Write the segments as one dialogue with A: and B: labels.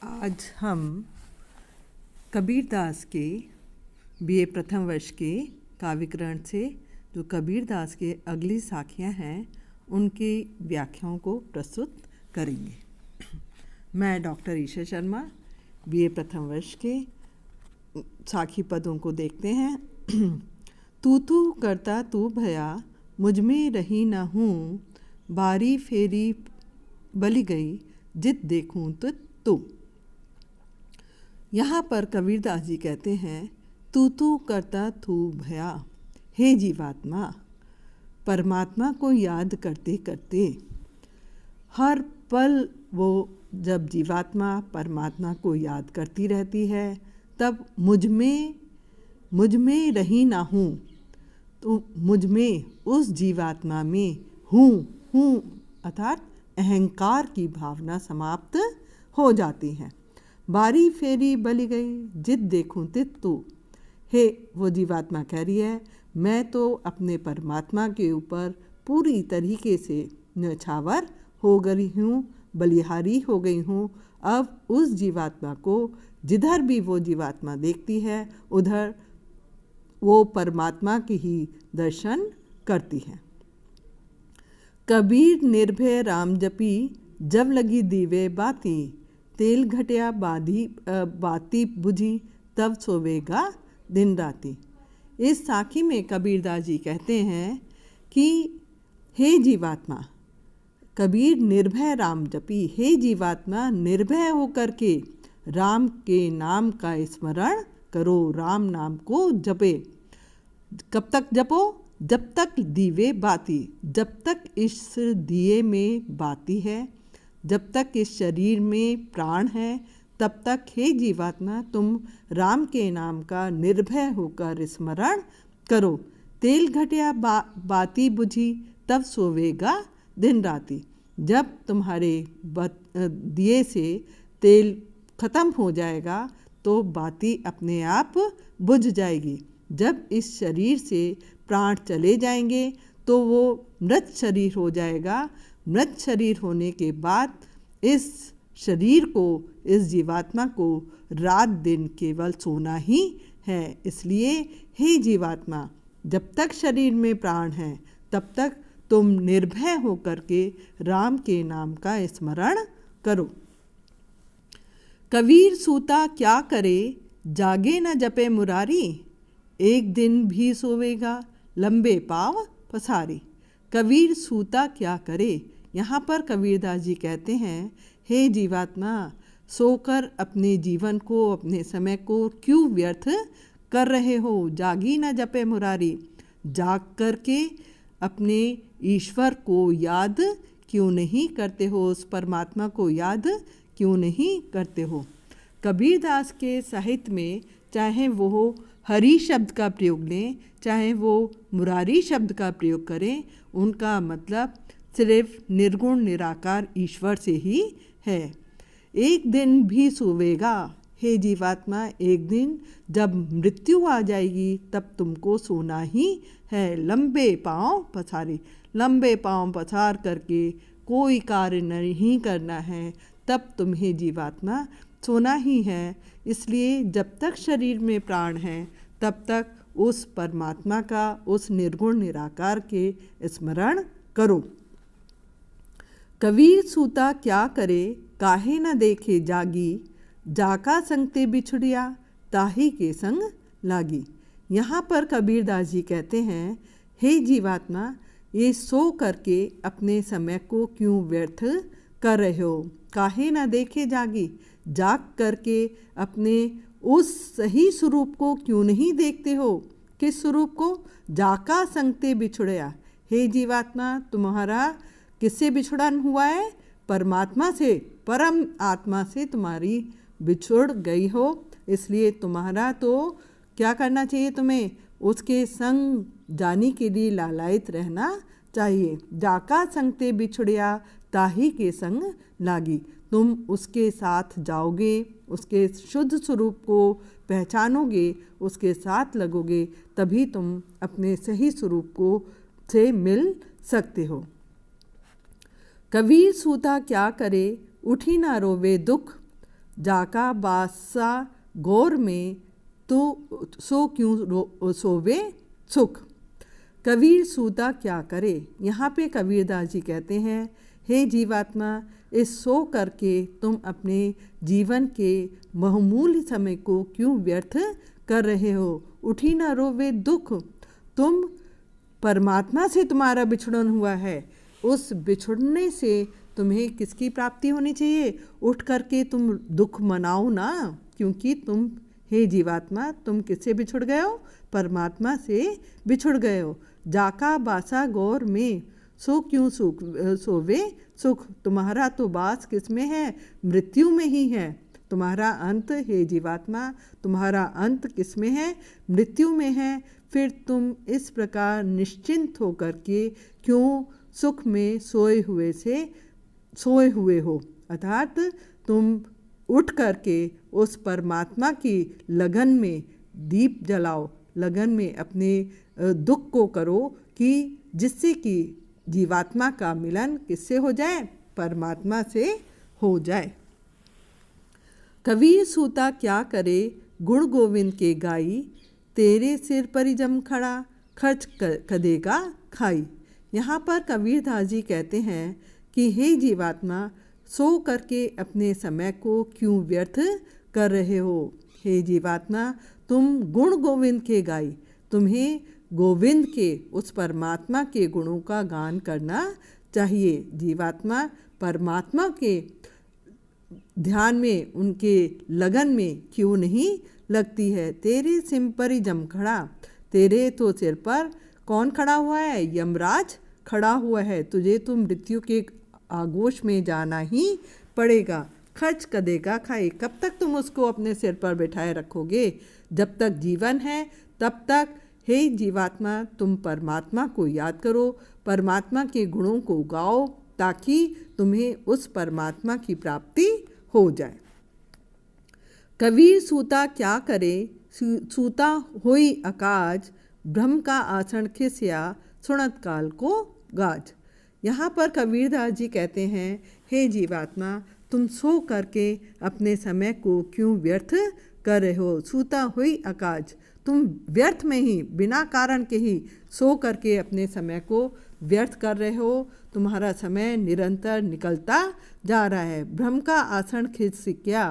A: आज हम कबीरदास के बीए प्रथम वर्ष के काव्यकरण से जो कबीरदास के अगली साखियाँ हैं उनकी व्याख्याओं को प्रस्तुत करेंगे। मैं डॉक्टर ईशा शर्मा बीए प्रथम वर्ष के साखी पदों को देखते हैं। तू तू करता तू भया मुझ में रही न हूँ, बारी फेरी बली गई जित देखूं तो तू। यहाँ पर कबीरदास जी कहते हैं तू तू करता तू भया। हे जीवात्मा, परमात्मा को याद करते करते हर पल वो जब जीवात्मा परमात्मा को याद करती रहती है तब मुझ में रही ना हूँ, तो मुझ में उस जीवात्मा में हूँ अर्थात अहंकार की भावना समाप्त हो जाती है। बारी फेरी बली गई जित देखूं तित तू। हे वो जीवात्मा कह रही है मैं तो अपने परमात्मा के ऊपर पूरी तरीके से न्यौछावर हो गई हूँ, बलिहारी हो गई हूँ। अब उस जीवात्मा को जिधर भी वो जीवात्मा देखती है उधर वो परमात्मा के ही दर्शन करती है। कबीर निर्भय राम जपी जब लगी दीवे बाती, तेल घटिया बाती बुझी तब सोवेगा दिन राती। इस साखी में कबीरदास जी कहते हैं कि हे जीवात्मा, कबीर निर्भय राम जपी, हे जीवात्मा निर्भय होकर के राम के नाम का स्मरण करो, राम नाम को जपे। कब तक जपो? जब तक दीवे बाती, जब तक इस दिए में बाती है, जब तक इस शरीर में प्राण है तब तक हे जीवात्मा तुम राम के नाम का निर्भय होकर स्मरण करो। तेल घटिया बाती बुझी तब सोवेगा दिन राती। जब तुम्हारे दिए से तेल खत्म हो जाएगा तो बाती अपने आप बुझ जाएगी। जब इस शरीर से प्राण चले जाएंगे तो वो मृत शरीर हो जाएगा। मृत शरीर होने के बाद इस शरीर को, इस जीवात्मा को रात दिन केवल सोना ही है। इसलिए हे जीवात्मा, जब तक शरीर में प्राण है तब तक तुम निर्भय होकर के राम के नाम का स्मरण करो। कबीर सूता क्या करे जागे न जपे मुरारी, एक दिन भी सोवेगा लंबे पाँव पसारी। कबीर सूता क्या करे, यहाँ पर कबीरदास जी कहते हैं हे जीवात्मा, सोकर अपने जीवन को, अपने समय को क्यों व्यर्थ कर रहे हो। जागी न जपे मुरारी, जाग करके अपने ईश्वर को याद क्यों नहीं करते हो, उस परमात्मा को याद क्यों नहीं करते हो। कबीरदास के साहित्य में चाहे वो हरि शब्द का प्रयोग लें, चाहे वो मुरारी शब्द का प्रयोग करें, उनका मतलब सिर्फ निर्गुण निराकार ईश्वर से ही है। एक दिन भी सोवेगा, हे जीवात्मा, एक दिन जब मृत्यु आ जाएगी तब तुमको सोना ही है। लंबे पाँव पसारे, लंबे पाँव पसार करके कोई कार्य नहीं करना है, तब तुम्हें जीवात्मा सोना ही है। इसलिए जब तक शरीर में प्राण है तब तक उस परमात्मा का, उस निर्गुण निराकार के स्मरण करो। कबीर सूता क्या करे काहे न देखे जागी, जाका संगते बिछुड़िया ताही के संग लागी। यहाँ पर कबीरदास जी कहते हैं हे जीवात्मा, ये सो करके अपने समय को क्यों व्यर्थ कर रहे हो। काहे न देखे जागी, जाग करके अपने उस सही स्वरूप को क्यों नहीं देखते हो। किस स्वरूप को? जाका संगते बिछुड़िया। हे जीवात्मा, तुम्हारा किससे बिछड़न हुआ है? परमात्मा से, परम आत्मा से तुम्हारी बिछुड़ गई हो। इसलिए तुम्हारा तो क्या करना चाहिए, तुम्हें उसके संग जाने के लिए लालायित रहना चाहिए। जाका संगते बिछुड़िया ताही के संग लागी। तुम उसके साथ जाओगे, उसके शुद्ध स्वरूप को पहचानोगे, उसके साथ लगोगे, तभी तुम अपने सही स्वरूप को से मिल सकते हो। कबीर सूता क्या करे उठी ना रोवे दुख, जाका बासा गौर में तो सो क्यों सोवे सुख। कबीर सूता क्या करे। यहाँ पे कबीरदास जी कहते हैं, हे जीवात्मा, इस सो करके तुम अपने जीवन के बहुमूल्य समय को क्यों व्यर्थ कर रहे हो। उठी ना रोवे दुख। तुम परमात्मा से तुम्हारा बिछड़न हुआ है, उस बिछुड़ने से तुम्हें किसकी प्राप्ति होनी चाहिए। उठ करके तुम दुख मनाओ ना, क्योंकि तुम हे जीवात्मा तुम किससे बिछुड़ गए हो, परमात्मा से बिछुड़ गए हो। जाका बासा गौर में सो क्यों सुख सोवे सुख। तुम्हारा तो बास किस में है, मृत्यु में ही है। तुम्हारा अंत हे जीवात्मा, तुम्हारा अंत किस में है, मृत्यु में है। फिर तुम इस प्रकार निश्चिंत होकर के क्यों सुख में सोए हुए हो। अर्थात तुम उठ करके उस परमात्मा की लगन में दीप जलाओ, लगन में अपने दुख को करो, कि जिससे कि जीवात्मा का मिलन किससे हो जाए, परमात्मा से हो जाए। कबीर सूता क्या करे, गुण गोविंद के गाई, तेरे सिर पर जम खड़ा, खर्च कदेगा खाई। यहाँ पर कबीरदास जी कहते हैं कि हे जीवात्मा, सो करके अपने समय को क्यों व्यर्थ कर रहे हो। हे जीवात्मा, तुम गुण गोविंद के गाई, तुम्हें गोविंद के उस परमात्मा के गुणों का गान करना चाहिए। जीवात्मा परमात्मा के ध्यान में, उनके लगन में क्यों नहीं लगती है। तेरे सिर पर ही जम खड़ा, तेरे तो सिर पर कौन खड़ा हुआ है, यमराज खड़ा हुआ है। तुझे तो मृत्यु के आगोश में जाना ही पड़ेगा। खर्च कदेगा खाई। कब तक तुम उसको अपने सिर पर बैठाए रखोगे, जब तक जीवन है तब तक। हे जीवात्मा, तुम परमात्मा को याद करो, परमात्मा के गुणों को गाओ, ताकि तुम्हें उस परमात्मा की प्राप्ति हो जाए। कबीर सूता क्या करे, सूता होई अकाज, ब्रह्म का आसन खिसिया, सुनत काल को गाज। यहाँ पर कबीरदास जी कहते हैं, हे जीवात्मा, तुम सो करके अपने समय को क्यों व्यर्थ कर रहे हो। सूता हुई अकाज, तुम व्यर्थ में ही, बिना कारण के ही सो करके अपने समय को व्यर्थ कर रहे हो। तुम्हारा समय निरंतर निकलता जा रहा है। ब्रह्म का आसन खिसकिया,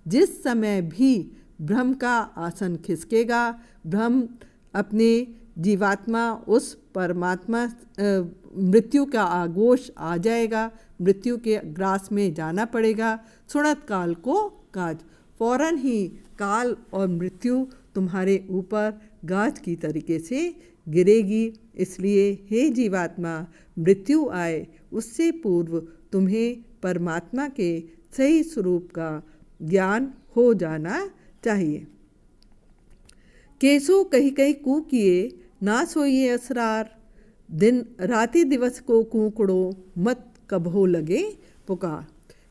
A: जिस समय भी ब्रह्म का आसन खिसकेगा, ब्रह्म अपने जीवात्मा उस परमात्मा मृत्यु का आगोश आ जाएगा, मृत्यु के ग्रास में जाना पड़ेगा। सुनत काल को काज, फौरन ही काल और मृत्यु तुम्हारे ऊपर गाज की तरीके से गिरेगी। इसलिए हे जीवात्मा, मृत्यु आए उससे पूर्व तुम्हें परमात्मा के सही स्वरूप का ज्ञान हो जाना चाहिए। केसो कही कही कू किए, ना सोइए असरार, दिन राति दिवस को कूकड़ो, मत कभो लगे पुकार।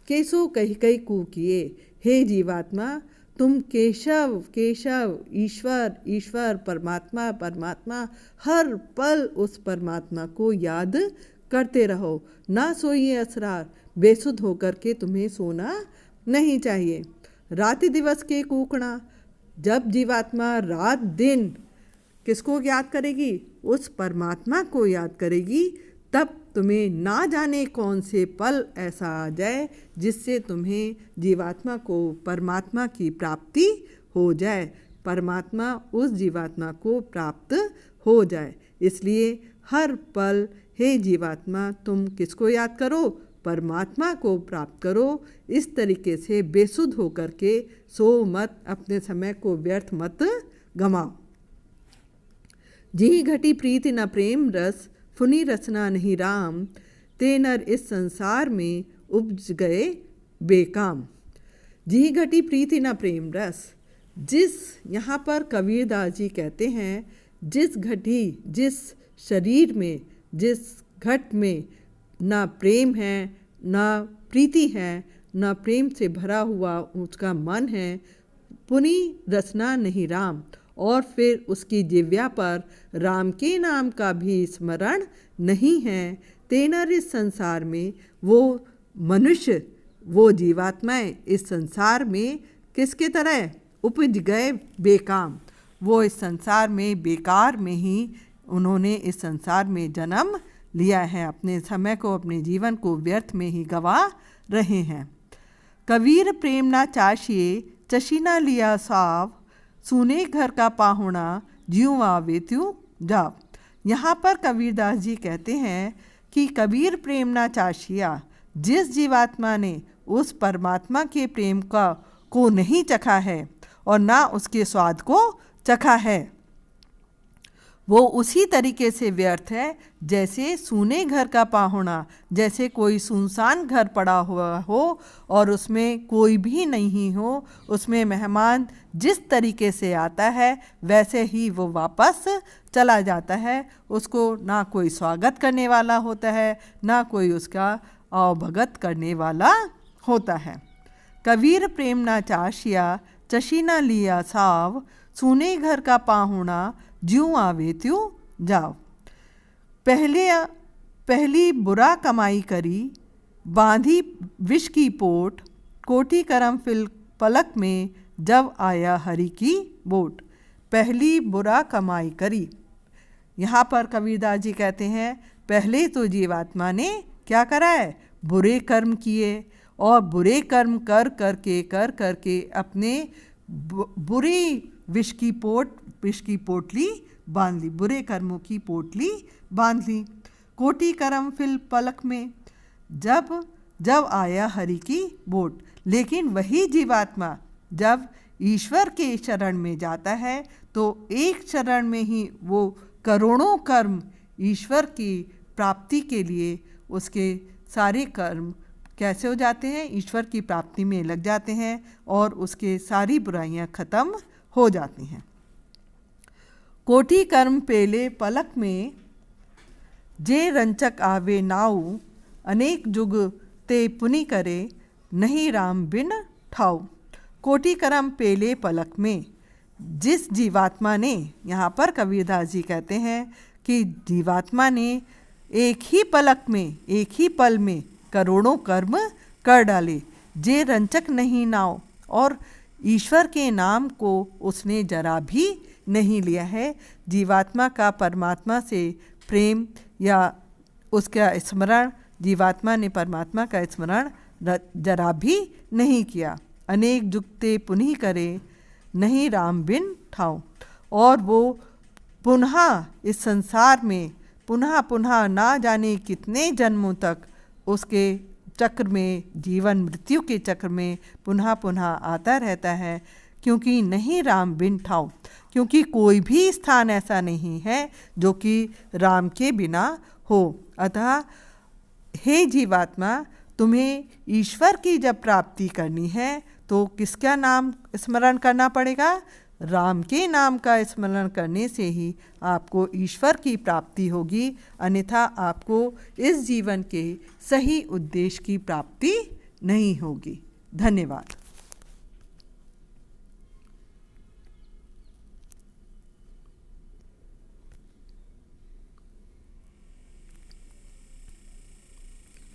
A: केसो कही कही कू किए, हे जीवात्मा, तुम केशव केशव, ईश्वर ईश्वर, परमात्मा परमात्मा, हर पल उस परमात्मा को याद करते रहो। ना सोइए असरार, बेसुध होकर के तुम्हें सोना नहीं चाहिए। राति दिवस के कूकड़ा, जब जीवात्मा रात दिन किसको याद करेगी, उस परमात्मा को याद करेगी, तब तुम्हें ना जाने कौन से पल ऐसा आ जाए जिससे तुम्हें जीवात्मा को परमात्मा की प्राप्ति हो जाए, परमात्मा उस जीवात्मा को प्राप्त हो जाए। इसलिए हर पल हे जीवात्मा, तुम किसको याद करो, परमात्मा को प्राप्त करो। इस तरीके से बेसुध होकर के सो मत, अपने समय को व्यर्थ मत गंवाओ। जी घटी प्रीति न प्रेम रस, फुनी रचना नहीं राम, ते नर इस संसार में उपज गए बेकाम। जी घटी प्रीति न प्रेम रस, जिस यहाँ पर कबीरदास जी कहते हैं, जिस घटी, जिस शरीर में, जिस घट में ना प्रेम है, ना प्रीति है, ना प्रेम से भरा हुआ उसका मन है, पुनी रचना नहीं राम, और फिर उसकी जिव्या पर राम के नाम का भी स्मरण नहीं है, तेनर इस संसार में वो मनुष्य, वो जीवात्माएं इस संसार में किसके तरह उपज गए बेकाम। वो इस संसार में बेकार में ही उन्होंने इस संसार में जन्म लिया है, अपने समय को अपने जीवन को व्यर्थ में ही गवा रहे हैं। कबीर प्रेम ना चाशिए चशीना लिया साव, सुने घर का पाहुणा ज्यों आवे त्यों जाव। यहाँ पर कबीरदास जी कहते हैं कि कबीर प्रेम ना चाशिया, जिस जीवात्मा ने उस परमात्मा के प्रेम को नहीं चखा है और ना उसके स्वाद को चखा है, वो उसी तरीके से व्यर्थ है जैसे सूने घर का पाहुणा, जैसे कोई सुनसान घर पड़ा हुआ हो और उसमें कोई भी नहीं हो, उसमें मेहमान जिस तरीके से आता है वैसे ही वो वापस चला जाता है। उसको ना कोई स्वागत करने वाला होता है, ना कोई उसका अवभगत करने वाला होता है। कबीर प्रेम ना चाशिया चशीना लिया साव, सुने घर का पाहुणा ज्यों आवे त्यों जाओ। पहली बुरा कमाई करी, बांधी विष की पोट, कोटि करम फिल पलक में जब आया हरि की बोट। पहली बुरा कमाई करी, यहाँ पर कबीरदास जी कहते हैं पहले तो जीवात्मा ने क्या करा है, बुरे कर्म किए और बुरे कर्म कर करके अपने बुरी विष की पोटली बांध ली, बुरे कर्मों की पोटली बांध ली। कोटि करम फिल पलक में जब आया हरि की बोट। लेकिन वही जीवात्मा जब ईश्वर के शरण में जाता है तो एक शरण में ही वो करोड़ों कर्म ईश्वर की प्राप्ति के लिए उसके सारे कर्म कैसे हो जाते हैं, ईश्वर की प्राप्ति में लग जाते हैं और उसके सारी बुराइयां खत्म हो जाती हैं। कोटि कर्म पेले पलक में, जे रंचक आवे नाऊ, अनेक जुग ते पुनि करे, नहीं राम बिन ठाऊ। कोटि कर्म पेले पलक में, जिस जीवात्मा ने, यहाँ पर कबीरदास जी कहते हैं कि जीवात्मा ने एक ही पलक में, एक ही पल में करोड़ों कर्म कर डाले। जे रंचक नहीं नाव, और ईश्वर के नाम को उसने जरा भी नहीं लिया है। जीवात्मा का परमात्मा से प्रेम या उसका स्मरण, जीवात्मा ने परमात्मा का स्मरण जरा भी नहीं किया। अनेक जुगते पुनः करे, नहीं राम बिन ठाऊ। और वो पुनः इस संसार में पुनः ना जाने कितने जन्मों तक उसके चक्र में, जीवन मृत्यु के चक्र में पुनः आता रहता है, क्योंकि नहीं राम बिन ठाऊ, क्योंकि कोई भी स्थान ऐसा नहीं है जो कि राम के बिना हो। अतः हे जीवात्मा, तुम्हें ईश्वर की जब प्राप्ति करनी है तो किसका नाम स्मरण करना पड़ेगा? राम के नाम का स्मरण करने से ही आपको ईश्वर की प्राप्ति होगी, अन्यथा आपको इस जीवन के सही उद्देश्य की प्राप्ति नहीं होगी। धन्यवाद।